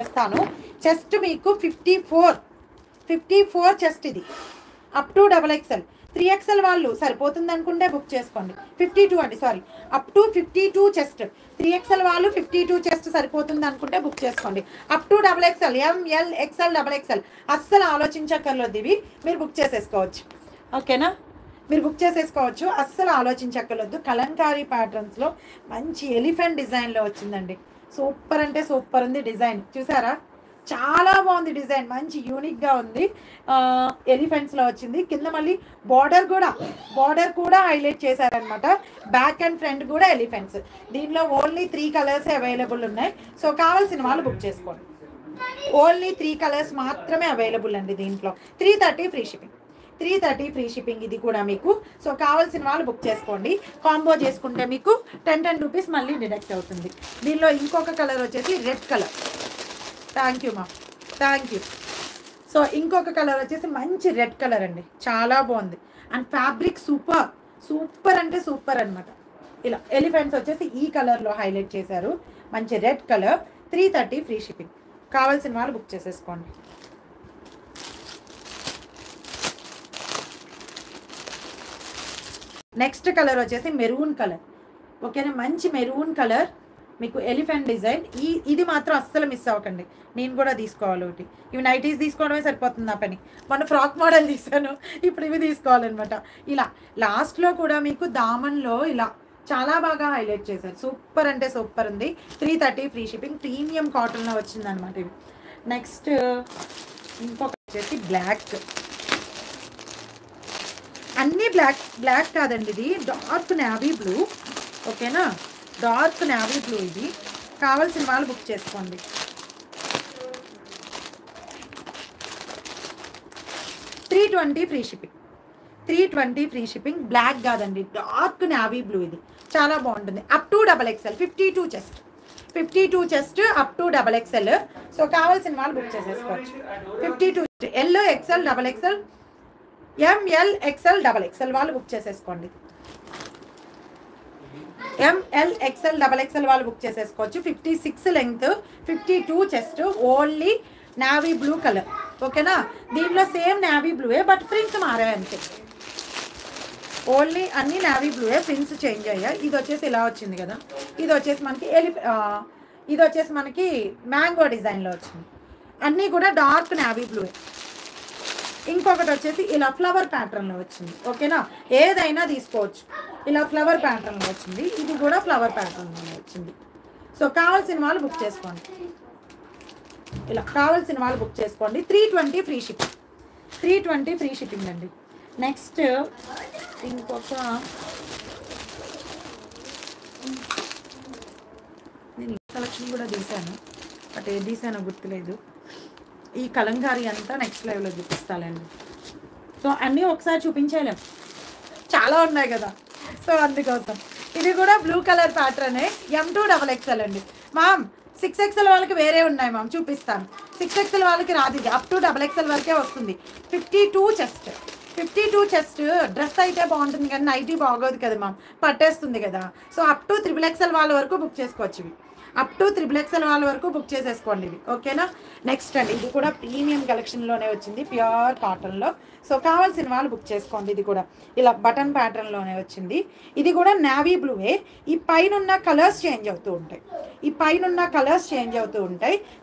చేస్తాను. చెస్ట్ మీకు 54 చెస్ట్ ఇది అప్ టు XXL. 3XL వాళ్ళు సరిపోతుంది అనుకుంటే బుక్ చేసుకోండి. 52 అండి, sorry, up to 52 chest. 3XL వాళ్ళు 52 చెస్ట్ సరిపోతుంది అనుకుంటే బుక్ చేసుకోండి. Up to XXL, ML, XL, XXL అస్సలు ఆలోచించక్కర్లేదు, ఇవి మీరు బుక్ చేసేసుకోవచ్చు. ఓకేనా, మీరు బుక్ చేసేసుకోవచ్చు, అస్సలు ఆలోచించక్కర్లేదు. కలంకారీ ప్యాటర్న్స్లో మంచి ఎలిఫెంట్ డిజైన్లో వచ్చిందండి. సూపర్ అంటే సూపర్ ఉంది డిజైన్, చూసారా? చాలా బాగుంది డిజైన్, మంచి యూనిక్గా ఉంది. ఎలిఫెంట్స్లో వచ్చింది. కింద మళ్ళీ బార్డర్ కూడా హైలైట్ చేశారనమాట. బ్యాక్ అండ్ ఫ్రంట్ కూడా ఎలిఫెంట్స్. దీనిలో ఓన్లీ 3 కలర్స్ అవైలబుల్ ఉన్నాయి. సో కావాల్సిన వాళ్ళు బుక్ చేసుకోండి. ఓన్లీ 3 కలర్స్ మాత్రమే అవైలబుల్ అండి దీంట్లో. 330 ఫ్రీ షిప్పింగ్. 330 ఫ్రీ షిప్పింగ్ ఇది కూడా మీకు. సో కావాల్సిన వాళ్ళు బుక్ చేసుకోండి. కాంబో చేసుకుంటే మీకు 10 రూపీస్ మళ్ళీ డిడక్ట్ అవుతుంది. దీనిలో ఇంకొక కలర్ వచ్చేసి రెడ్ కలర్. థ్యాంక్ యూ మా, థ్యాంక్ యూ. సో ఇంకొక కలర్ వచ్చేసి మంచి రెడ్ కలర్ అండి, చాలా బాగుంది. అండ్ ఫ్యాబ్రిక్ సూపర్ అంటే సూపర్ అనమాట. ఇలా ఎలిఫెంట్స్ వచ్చేసి ఈ కలర్లో హైలైట్ చేశారు, మంచి రెడ్ కలర్. 330 free shipping. కావాల్సిన వాళ్ళు బుక్ చేసేసుకోండి. నెక్స్ట్ కలర్ వచ్చేసి మెరూన్ కలర్. ఓకేనా, మంచి మెరూన్ కలర్ మీకు ఎలిఫెంట్ డిజైన్. ఇది మాత్రం అస్సలు మిస్ అవ్వకండి. నేను కూడా తీసుకోవాలి ఒకటి. ఇవి నైటీస్ తీసుకోవడమే సరిపోతుంది నా పని. మొన్న ఫ్రాక్ మోడల్ తీసాను, ఇప్పుడు ఇవి తీసుకోవాలన్నమాట. ఇలా లాస్ట్లో కూడా మీకు దామన్లో ఇలా చాలా బాగా హైలైట్ చేశారు. సూపర్ అంటే సూపర్ ఉంది. 330 ఫ్రీ షిప్పింగ్. ప్రీమియం కాటన్లో వచ్చిందనమాట ఇవి. నెక్స్ట్ ఇంకొక వచ్చేసి బ్లాక్. అన్నీ బ్లాక్ కాదండి, ఇది డార్క్ నేవీ బ్లూ. ఓకేనా, డార్క్ నేవీ బ్లూ. ఇది కావాల్సిన వాళ్ళు బుక్ చేసుకోండి. $320 free shipping. 320 free shipping. Black కాదండి, డార్క్ నేవీ బ్లూ. ఇది చాలా బాగుంటుంది. Up to XXL. 52 chest up to XXL. So కావాల్సిన వాళ్ళు బుక్ చేసేసుకోవచ్చు. 52 yellow, XL, XXL, ML, XL, XXL వాళ్ళు బుక్ చేసేసుకోండి. ML, XL, XXL వాళ్ళు బుక్ చేసేసుకోవచ్చు. 56 length, 52 chest, only navy blue colour. ఓకేనా, దీనిలో సేమ్ నావీ బ్లూయే, బట్ ప్రింట్స్ మారాయి అంతే. ఓన్లీ అన్ని నావీ బ్లూయే, ప్రింట్స్ చేంజ్ అయ్యాయి. ఇది వచ్చేసి ఇలా వచ్చింది కదా, ఇది వచ్చేసి మనకి మ్యాంగో డిజైన్లో వచ్చింది. అన్నీ కూడా డార్క్ నావీ బ్లూయే. ఇంకొకటి వచ్చేసి ఇలా ఫ్లవర్ ప్యాటర్న్లో వచ్చింది. ఓకేనా, ఏదైనా తీసుకోవచ్చు. ఇలా ఫ్లవర్ ప్యాటర్న్లో వచ్చింది, ఇది కూడా ఫ్లవర్ ప్యాటర్న్లో వచ్చింది. సో కావాల్సిన వాళ్ళు బుక్ చేసుకోండి. ఇలా కావాల్సిన వాళ్ళు బుక్ చేసుకోండి. 320 ఫ్రీ షిప్పింగ్. 320 ఫ్రీ షిప్పింగ్ అండి. నెక్స్ట్ ఇంకొక, నేను ఈ కలెక్షన్ కూడా తీసాను, బట్ ఏది తీసానో గుర్తులేదు. ఈ కలంకారీ అంతా నెక్స్ట్ లైవ్లో చూపిస్తానండి. సో అన్నీ ఒకసారి చూపించలేం, చాలా ఉన్నాయి కదా, సో అందుకోసం. ఇది కూడా బ్లూ కలర్ ప్యాటర్నే. M2 XXL అండి. మామ్ 6XL వాళ్ళకి వేరే ఉన్నాయి మామ్, చూపిస్తాను. 6XL వాళ్ళకి రాదు, ఇది అప్ టు XXL వరకే వస్తుంది. 52 చెస్ట్ డ్రెస్ అయితే బాగుంటుంది కానీ నైటీ బాగోదు కదా మామ్, పట్టేస్తుంది కదా. సో అప్ టు XXL వాళ్ళ వరకు బుక్ చేసుకోవచ్చు. ఇవి అప్ టు XXL వాళ్ళ వరకు బుక్ చేసేసుకోండి ఇవి. ఓకేనా, నెక్స్ట్ అండి, ఇది కూడా ప్రీమియం కలెక్షన్లోనే వచ్చింది, ప్యూర్ కాటన్లో. సో కావాల్సిన వాళ్ళు బుక్ చేసుకోండి. ఇది కూడా ఇలా బటన్ ప్యాటర్న్లోనే వచ్చింది. ఇది కూడా నావీ బ్లూవే. ఈ పైన కలర్స్ చేంజ్ అవుతూ ఉంటాయి.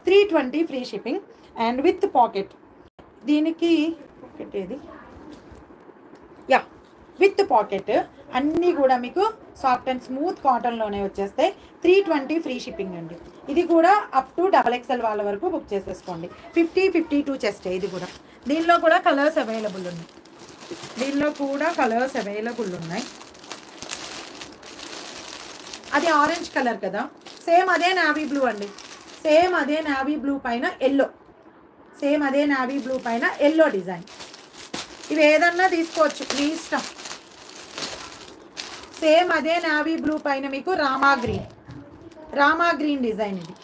320 free shipping and with pocket. దీనికి పాకెట్ ఏది, యా, విత్ పాకెట్. అన్నీ కూడా మీకు సాఫ్ట్ అండ్ స్మూత్ కాటన్లోనే వచ్చేస్తాయి. 320 ఫ్రీ షిప్పింగ్ అండి. ఇది కూడా అప్ టు XXL వాళ్ళ వరకు బుక్ చేసేసుకోండి. 52 చెస్ట్. ఇది కూడా దీనిలో కూడా కలర్స్ అవైలబుల్ ఉన్నాయి. అది ఆరెంజ్ కలర్ కదా, సేమ్ అదే నావీ బ్లూ అండి. సేమ్ అదే నావీ బ్లూ పైన ఎల్లో డిజైన్. ఇవి ఏదన్నా తీసుకోవచ్చు, మీ ఇష్టం. సేమ్ అదే నావీ బ్లూ పైన మీకు రామా గ్రీన్ డిజైన్. ఇది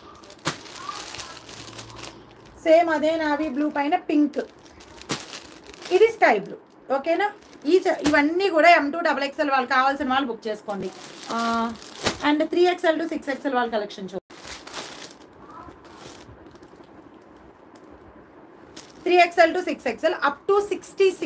సేమ్ అదే నావీ బ్లూ పైన పింక్, ఇది స్కై బ్లూ. ఓకేనా, ఇవన్నీ కూడా M2 XXL వాళ్ళు కావాల్సిన వాళ్ళు బుక్ చేసుకోండి. అండ్ 3XL to 6XL వాళ్ళ collection 3XL to 6XL up to 66